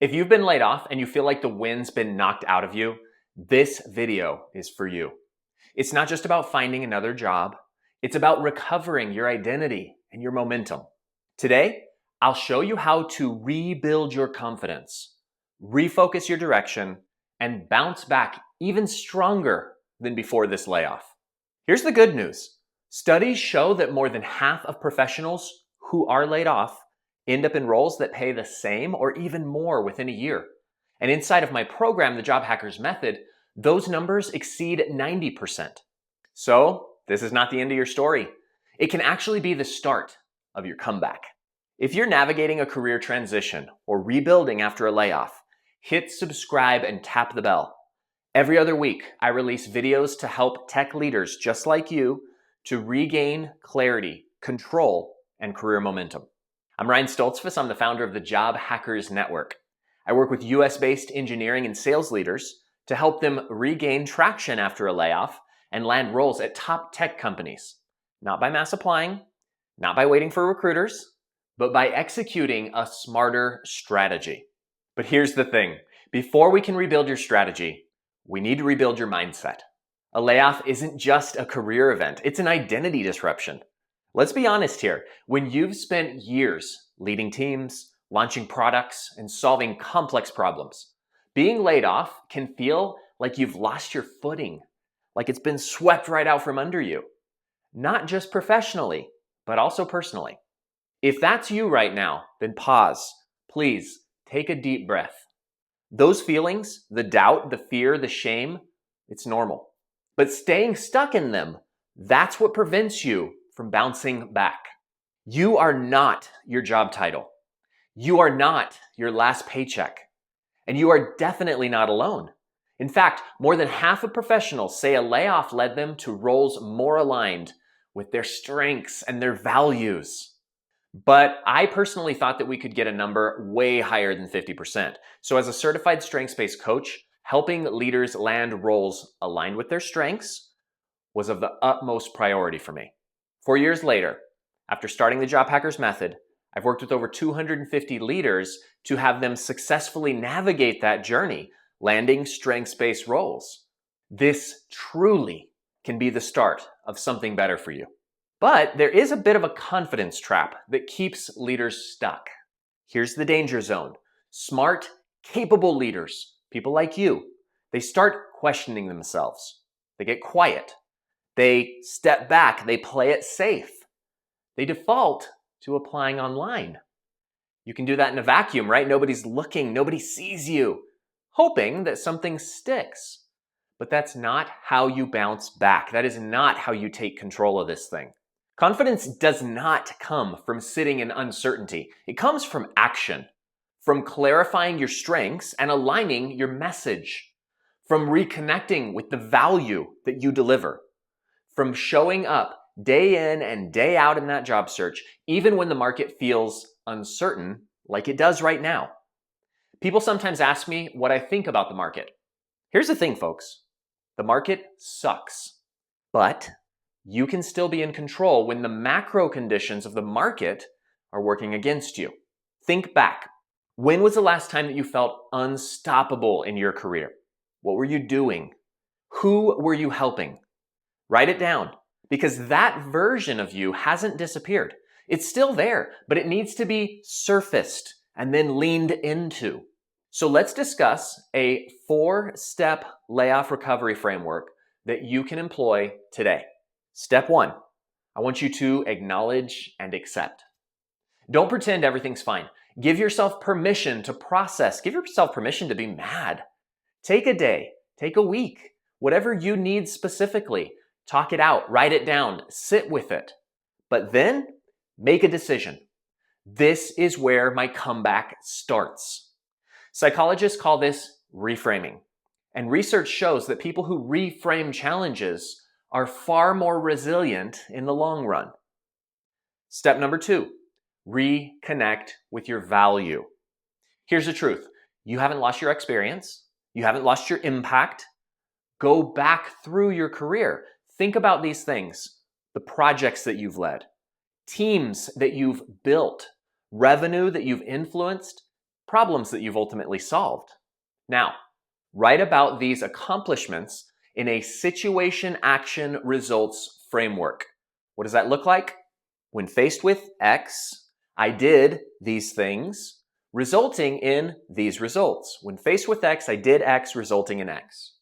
If you've been laid off and you feel like the wind's been knocked out of you, this video is for you. It's not just about finding another job. It's about recovering your identity and your momentum. Today, I'll show you how to rebuild your confidence, refocus your direction, and bounce back even stronger than before this layoff. Here's the good news. Studies show that more than half of professionals who are laid off end up in roles that pay the same or even more within a year. And inside of my program, the Job Hackers Method, those numbers exceed 90%. So this is not the end of your story. It can actually be the start of your comeback. If you're navigating a career transition or rebuilding after a layoff, hit subscribe and tap the bell. Every other week, I release videos to help tech leaders just like you to regain clarity, control, and career momentum. I'm Ryan Stoltzfus. I'm the founder of the Job Hackers Network. I work with US-based engineering and sales leaders to help them regain traction after a layoff and land roles at top tech companies, not by mass applying, not by waiting for recruiters, but by executing a smarter strategy. But here's the thing. Before we can rebuild your strategy, we need to rebuild your mindset. A layoff isn't just a career event. It's an identity disruption. Let's be honest here. When you've spent years leading teams, launching products, and solving complex problems, being laid off can feel like you've lost your footing, like it's been swept right out from under you. Not just professionally, but also personally. If that's you right now, then pause. Please take a deep breath. Those feelings, the doubt, the fear, the shame, it's normal. But staying stuck in them, that's what prevents you from bouncing back. You are not your job title. You are not your last paycheck. And you are definitely not alone. In fact, more than half of professionals say a layoff led them to roles more aligned with their strengths and their values. But I personally thought that we could get a number way higher than 50%. So as a certified strengths-based coach, helping leaders land roles aligned with their strengths was of the utmost priority for me. 4 years later, after starting the Job Hackers Method, I've worked with over 250 leaders to have them successfully navigate that journey, landing strengths-based roles. This truly can be the start of something better for you. But there is a bit of a confidence trap that keeps leaders stuck. Here's the danger zone. Smart, capable leaders, people like you, they start questioning themselves. They get quiet. They step back. They play it safe. They default to applying online. You can do that in a vacuum, right? Nobody's looking. Nobody sees you, hoping that something sticks. But that's not how you bounce back. That is not how you take control of this thing. Confidence does not come from sitting in uncertainty. It comes from action, from clarifying your strengths and aligning your message, from reconnecting with the value that you deliver, from showing up day in and day out in that job search, even when the market feels uncertain like it does right now. People sometimes ask me what I think about the market. Here's the thing, folks. The market sucks, but you can still be in control when the macro conditions of the market are working against you. Think back. When was the last time that you felt unstoppable in your career? What were you doing? Who were you helping? Write it down, because that version of you hasn't disappeared. It's still there, but it needs to be surfaced and then leaned into. So let's discuss a 4-step layoff recovery framework that you can employ today. Step 1, I want you to acknowledge and accept. Don't pretend everything's fine. Give yourself permission to process. Give yourself permission to be mad. Take a day, take a week, whatever you need specifically. Talk it out, write it down, sit with it. But then make a decision. This is where my comeback starts. Psychologists call this reframing. And research shows that people who reframe challenges are far more resilient in the long run. Step number 2, reconnect with your value. Here's the truth. You haven't lost your experience. You haven't lost your impact. Go back through your career. Think about these things. The projects that you've led, teams that you've built, revenue that you've influenced, problems that you've ultimately solved. Now, write about these accomplishments in a situation action results framework. What does that look like? When faced with X, I did these things, resulting in these results. When faced with X, I did X, resulting in X.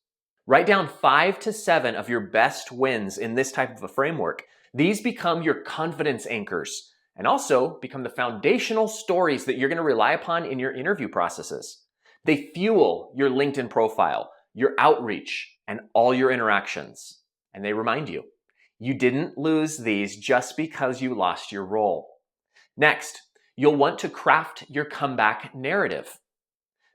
Write down 5 to 7 of your best wins in this type of a framework. These become your confidence anchors and also become the foundational stories that you're going to rely upon in your interview processes. They fuel your LinkedIn profile, your outreach, and all your interactions. And they remind you, you didn't lose these just because you lost your role. Next, you'll want to craft your comeback narrative.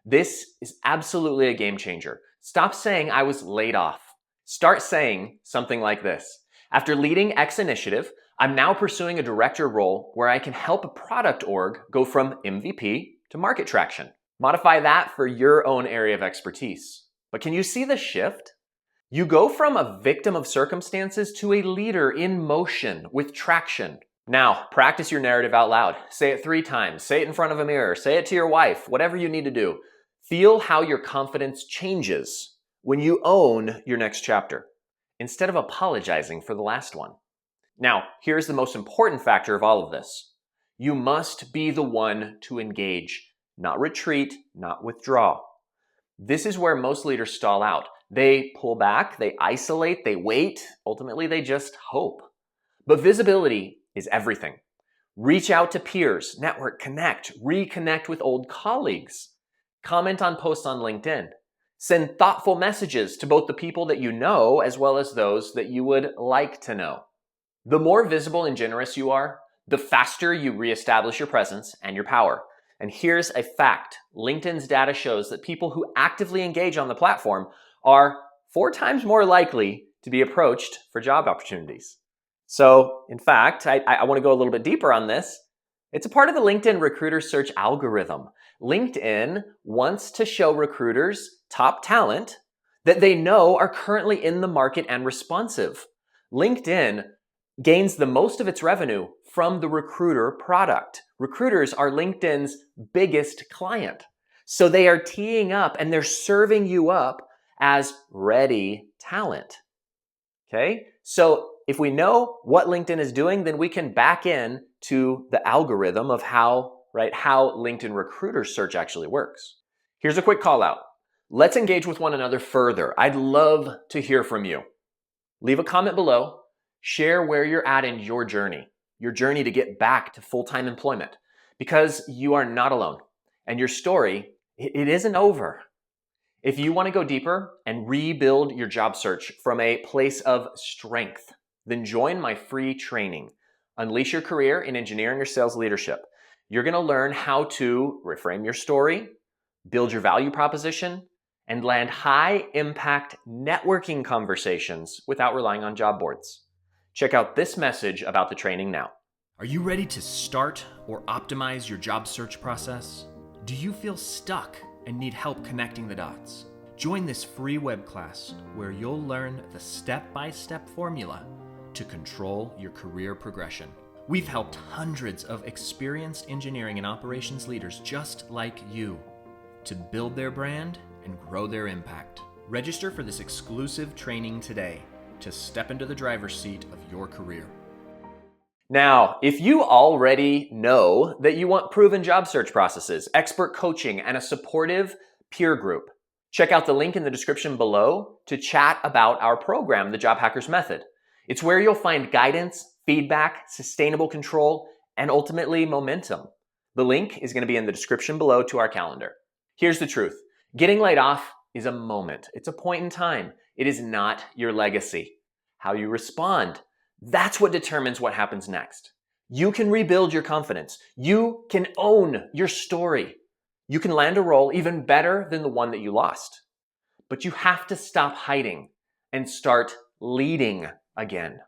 This is absolutely a game changer. Stop saying I was laid off. Start saying something like this. After leading X initiative, I'm now pursuing a director role where I can help a product org go from MVP to market traction. Modify that for your own area of expertise. But can you see the shift? You go from a victim of circumstances to a leader in motion with traction. Now, practice your narrative out loud. Say it 3 times. Say it in front of a mirror. Say it to your wife. Whatever you need to do. Feel how your confidence changes when you own your next chapter, instead of apologizing for the last one. Now, here's the most important factor of all of this. You must be the one to engage, not retreat, not withdraw. This is where most leaders stall out. They pull back, they isolate, they wait, ultimately they just hope. But visibility is everything. Reach out to peers, network, connect, reconnect with old colleagues. Comment on posts on LinkedIn. Send thoughtful messages to both the people that you know as well as those that you would like to know. The more visible and generous you are, the faster you reestablish your presence and your power. And here's a fact. LinkedIn's data shows that people who actively engage on the platform are 4 times more likely to be approached for job opportunities. So, in fact, I want to go a little bit deeper on this. It's a part of the LinkedIn recruiter search algorithm. LinkedIn wants to show recruiters top talent that they know are currently in the market and responsive. LinkedIn gains the most of its revenue from the recruiter product. Recruiters are LinkedIn's biggest client. So they are teeing up and they're serving you up as ready talent. Okay? So if we know what LinkedIn is doing, then we can back in to the algorithm of how LinkedIn recruiter search actually works. Here's a quick call out. Let's engage with one another further. I'd love to hear from you. Leave a comment below. Share where you're at in your journey to get back to full-time employment, because you are not alone. And your story, it isn't over. If you want to go deeper and rebuild your job search from a place of strength, then join my free training, Unleash Your Career in Engineering or Sales Leadership. You're going to learn how to reframe your story, build your value proposition, and land high-impact networking conversations without relying on job boards. Check out this message about the training now. Are you ready to start or optimize your job search process? Do you feel stuck and need help connecting the dots? Join this free web class where you'll learn the step-by-step formula to control your career progression. We've helped hundreds of experienced engineering and operations leaders just like you to build their brand and grow their impact. Register for this exclusive training today to step into the driver's seat of your career. Now, if you already know that you want proven job search processes, expert coaching, and a supportive peer group, check out the link in the description below to chat about our program, the Job Hackers Method. It's where you'll find guidance, feedback, sustainable control, and ultimately momentum. The link is going to be in the description below to our calendar. Here's the truth. Getting laid off is a moment. It's a point in time. It is not your legacy. How you respond, that's what determines what happens next. You can rebuild your confidence. You can own your story. You can land a role even better than the one that you lost. But you have to stop hiding and start leading again.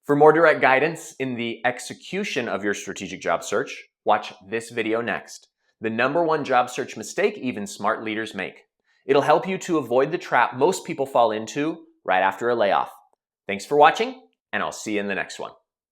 For more direct guidance in the execution of your strategic job search, watch this video next. The #1 job search mistake even smart leaders make. It'll help you to avoid the trap most people fall into right after a layoff. Thanks for watching, and I'll see you in the next one.